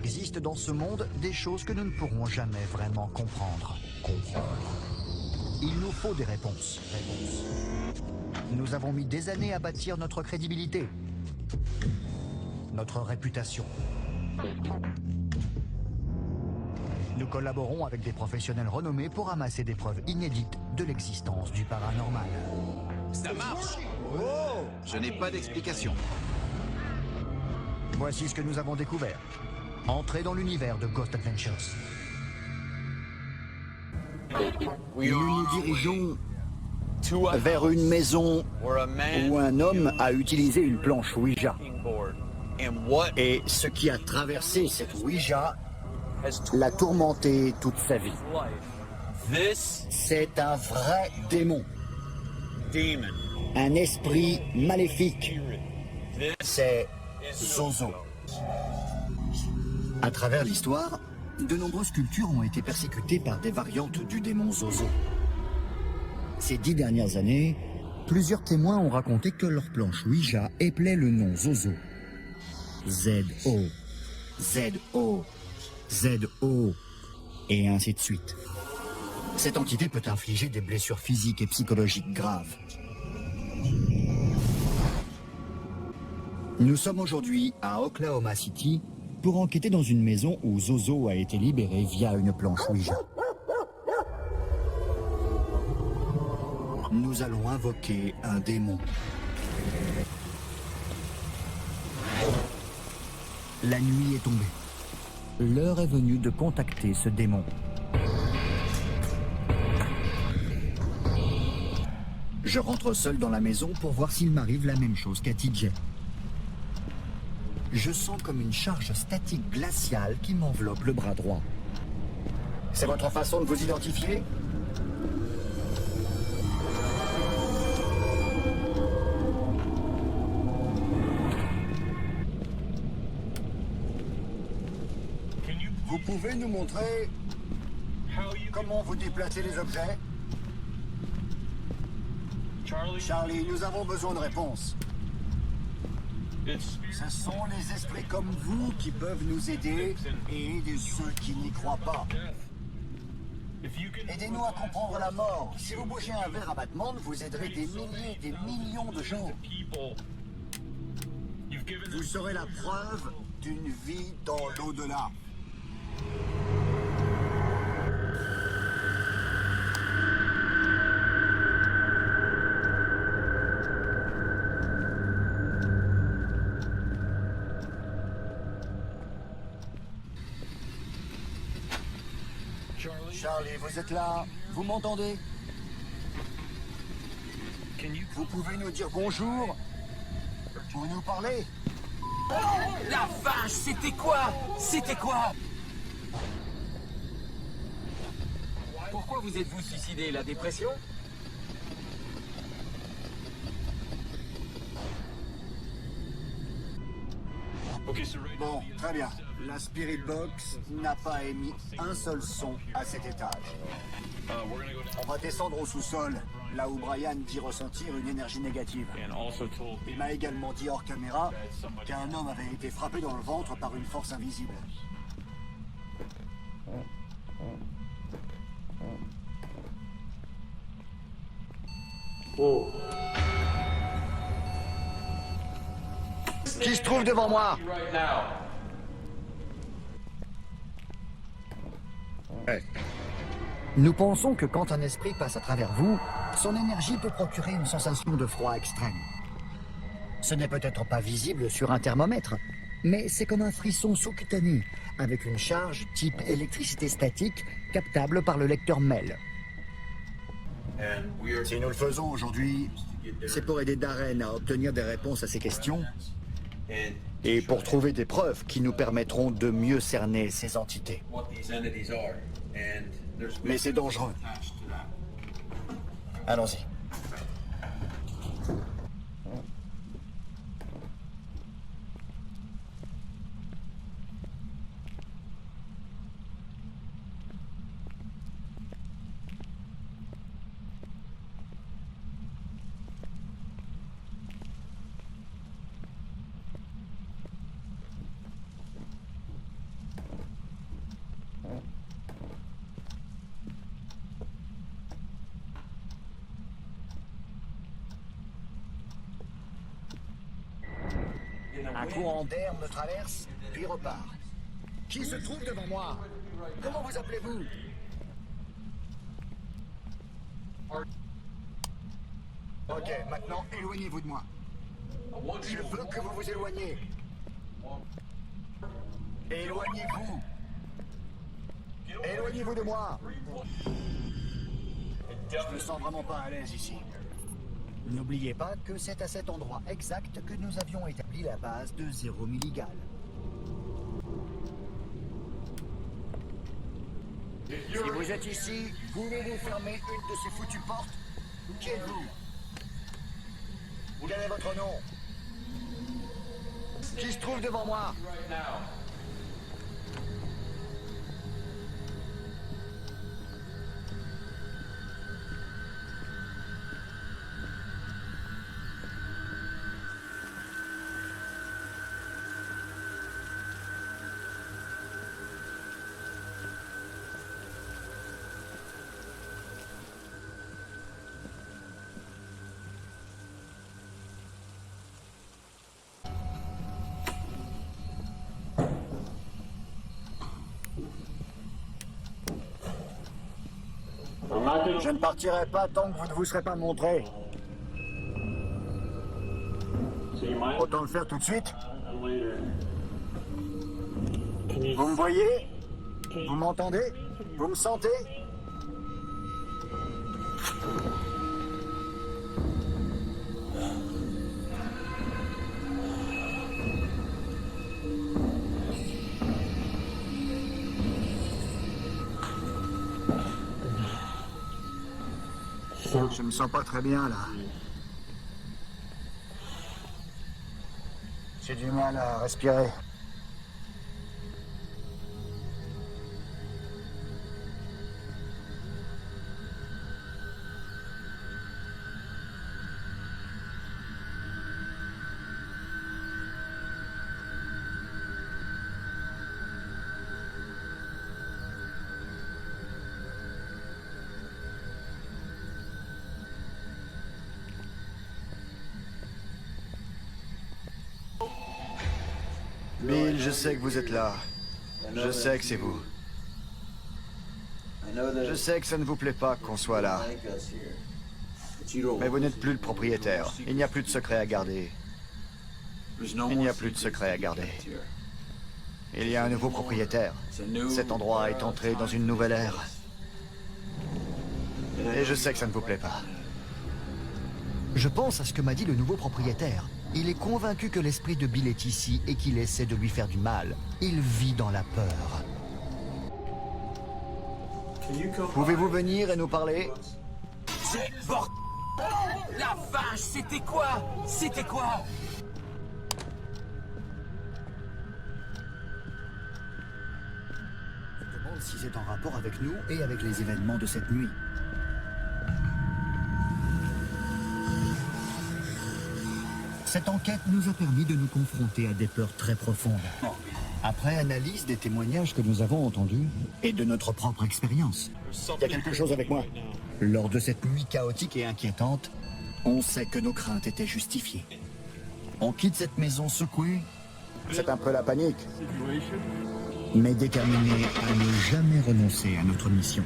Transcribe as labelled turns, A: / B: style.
A: existe dans ce monde des choses que nous ne pourrons jamais vraiment comprendre. Il nous faut des réponses. Nous avons mis des années à bâtir notre crédibilité, notre réputation. Nous collaborons avec des professionnels renommés pour amasser des preuves inédites de l'existence du paranormal.
B: Ça marche!
A: Oh!
B: Je n'ai pas d'explication.
A: Voici ce que nous avons découvert. Entrez dans l'univers de Ghost Adventures.
C: Nous nous dirigeons vers une maison où un homme a utilisé une planche Ouija. Et ce qui a traversé cette Ouija l'a tourmenté toute sa vie. C'est un vrai démon. Un esprit maléfique. C'est Zozo. À travers l'histoire, de nombreuses cultures ont été persécutées par des variantes du démon Zozo. Ces 10 dernières années, plusieurs témoins ont raconté que leur planche Ouija épelait le nom Zozo. Z-O, Z-O, Z-O, et ainsi de suite. Cette entité peut infliger des blessures physiques et psychologiques graves. Nous sommes aujourd'hui à Oklahoma City pour enquêter dans une maison où Zozo a été libéré via une planche Ouija. Nous allons invoquer un démon. La nuit est tombée. L'heure est venue de contacter ce démon. Je rentre seul dans la maison pour voir s'il m'arrive la même chose qu'à TJ. Je sens comme une charge statique glaciale qui m'enveloppe le bras droit. C'est votre façon de vous identifier ? Vous pouvez nous montrer comment vous déplacez les objets ? Charlie, nous avons besoin de réponses. Ce sont les esprits comme vous qui peuvent nous aider et aider ceux qui n'y croient pas. Aidez-nous à comprendre la mort. Si vous bougez un verre à Batman, vous aiderez des milliers, des millions de gens. Vous serez la preuve d'une vie dans l'au-delà. Charlie, vous êtes là? Vous m'entendez? Vous pouvez nous dire bonjour? Vous nous parlez?
D: La vache, c'était quoi? C'était quoi? Pourquoi vous êtes-vous suicidé? La dépression?
C: Bon, très bien. La Spirit Box n'a pas émis un seul son à cet étage. On va descendre au sous-sol, là où Brian dit ressentir une énergie négative. Il m'a également dit hors caméra qu'un homme avait été frappé dans le ventre par une force invisible.
A: Oh. Qui se trouve devant moi? Nous pensons que quand un esprit passe à travers vous, son énergie peut procurer une sensation de froid extrême. Ce n'est peut-être pas visible sur un thermomètre, mais c'est comme un frisson sous-cutané, avec une charge type électricité statique captable par le lecteur MEL. Si nous le faisons aujourd'hui, c'est pour aider Darren à obtenir des réponses à ces questions et pour trouver des preuves qui nous permettront de mieux cerner ces entités. Mais c'est dangereux. Allons-y. Un courant d'air me traverse, puis repart. Qui se trouve devant moi? Comment vous appelez-vous? Ok, maintenant éloignez-vous de moi. Je veux que vous vous éloigniez. Éloignez-vous. Éloignez-vous de moi. Je me sens vraiment pas à l'aise ici. N'oubliez pas que c'est à cet endroit exact que nous avions établi la base de 0 milligal. Si vous êtes ici, pouvez-vous fermer une de ces foutues portes? Qui êtes-vous? Quel est votre nom? Qui se trouve devant moi? Je ne partirai pas tant que vous ne vous serez pas montré. Autant le faire tout de suite. Vous me voyez? Vous m'entendez? Vous me sentez? Je me sens pas très bien là. J'ai du mal à respirer.
C: Bill, je sais que vous êtes là. Je sais que c'est vous. Je sais que ça ne vous plaît pas qu'on soit là. Mais vous n'êtes plus le propriétaire. Il n'y a plus de secret à garder. Il n'y a plus de secret à garder. Il y a un nouveau propriétaire. Cet endroit est entré dans une nouvelle ère. Et je sais que ça ne vous plaît pas.
A: Je pense à ce que m'a dit le nouveau propriétaire. Il est convaincu que l'esprit de Bill est ici et qu'il essaie de lui faire du mal. Il vit dans la peur.
C: Pouvez-vous venir et nous parler?
D: C'est bord... La vache, c'était quoi? C'était quoi?
A: Je me demande si c'est en rapport avec nous et avec les événements de cette nuit. Cette enquête nous a permis de nous confronter à des peurs très profondes. Après analyse des témoignages que nous avons entendus et de notre propre expérience. Il y a quelque chose avec moi. Lors de cette nuit chaotique et inquiétante, on sait que nos craintes étaient justifiées. On quitte cette maison secouée,
C: C'est un peu la panique.
A: mais déterminée à ne jamais renoncer à notre mission.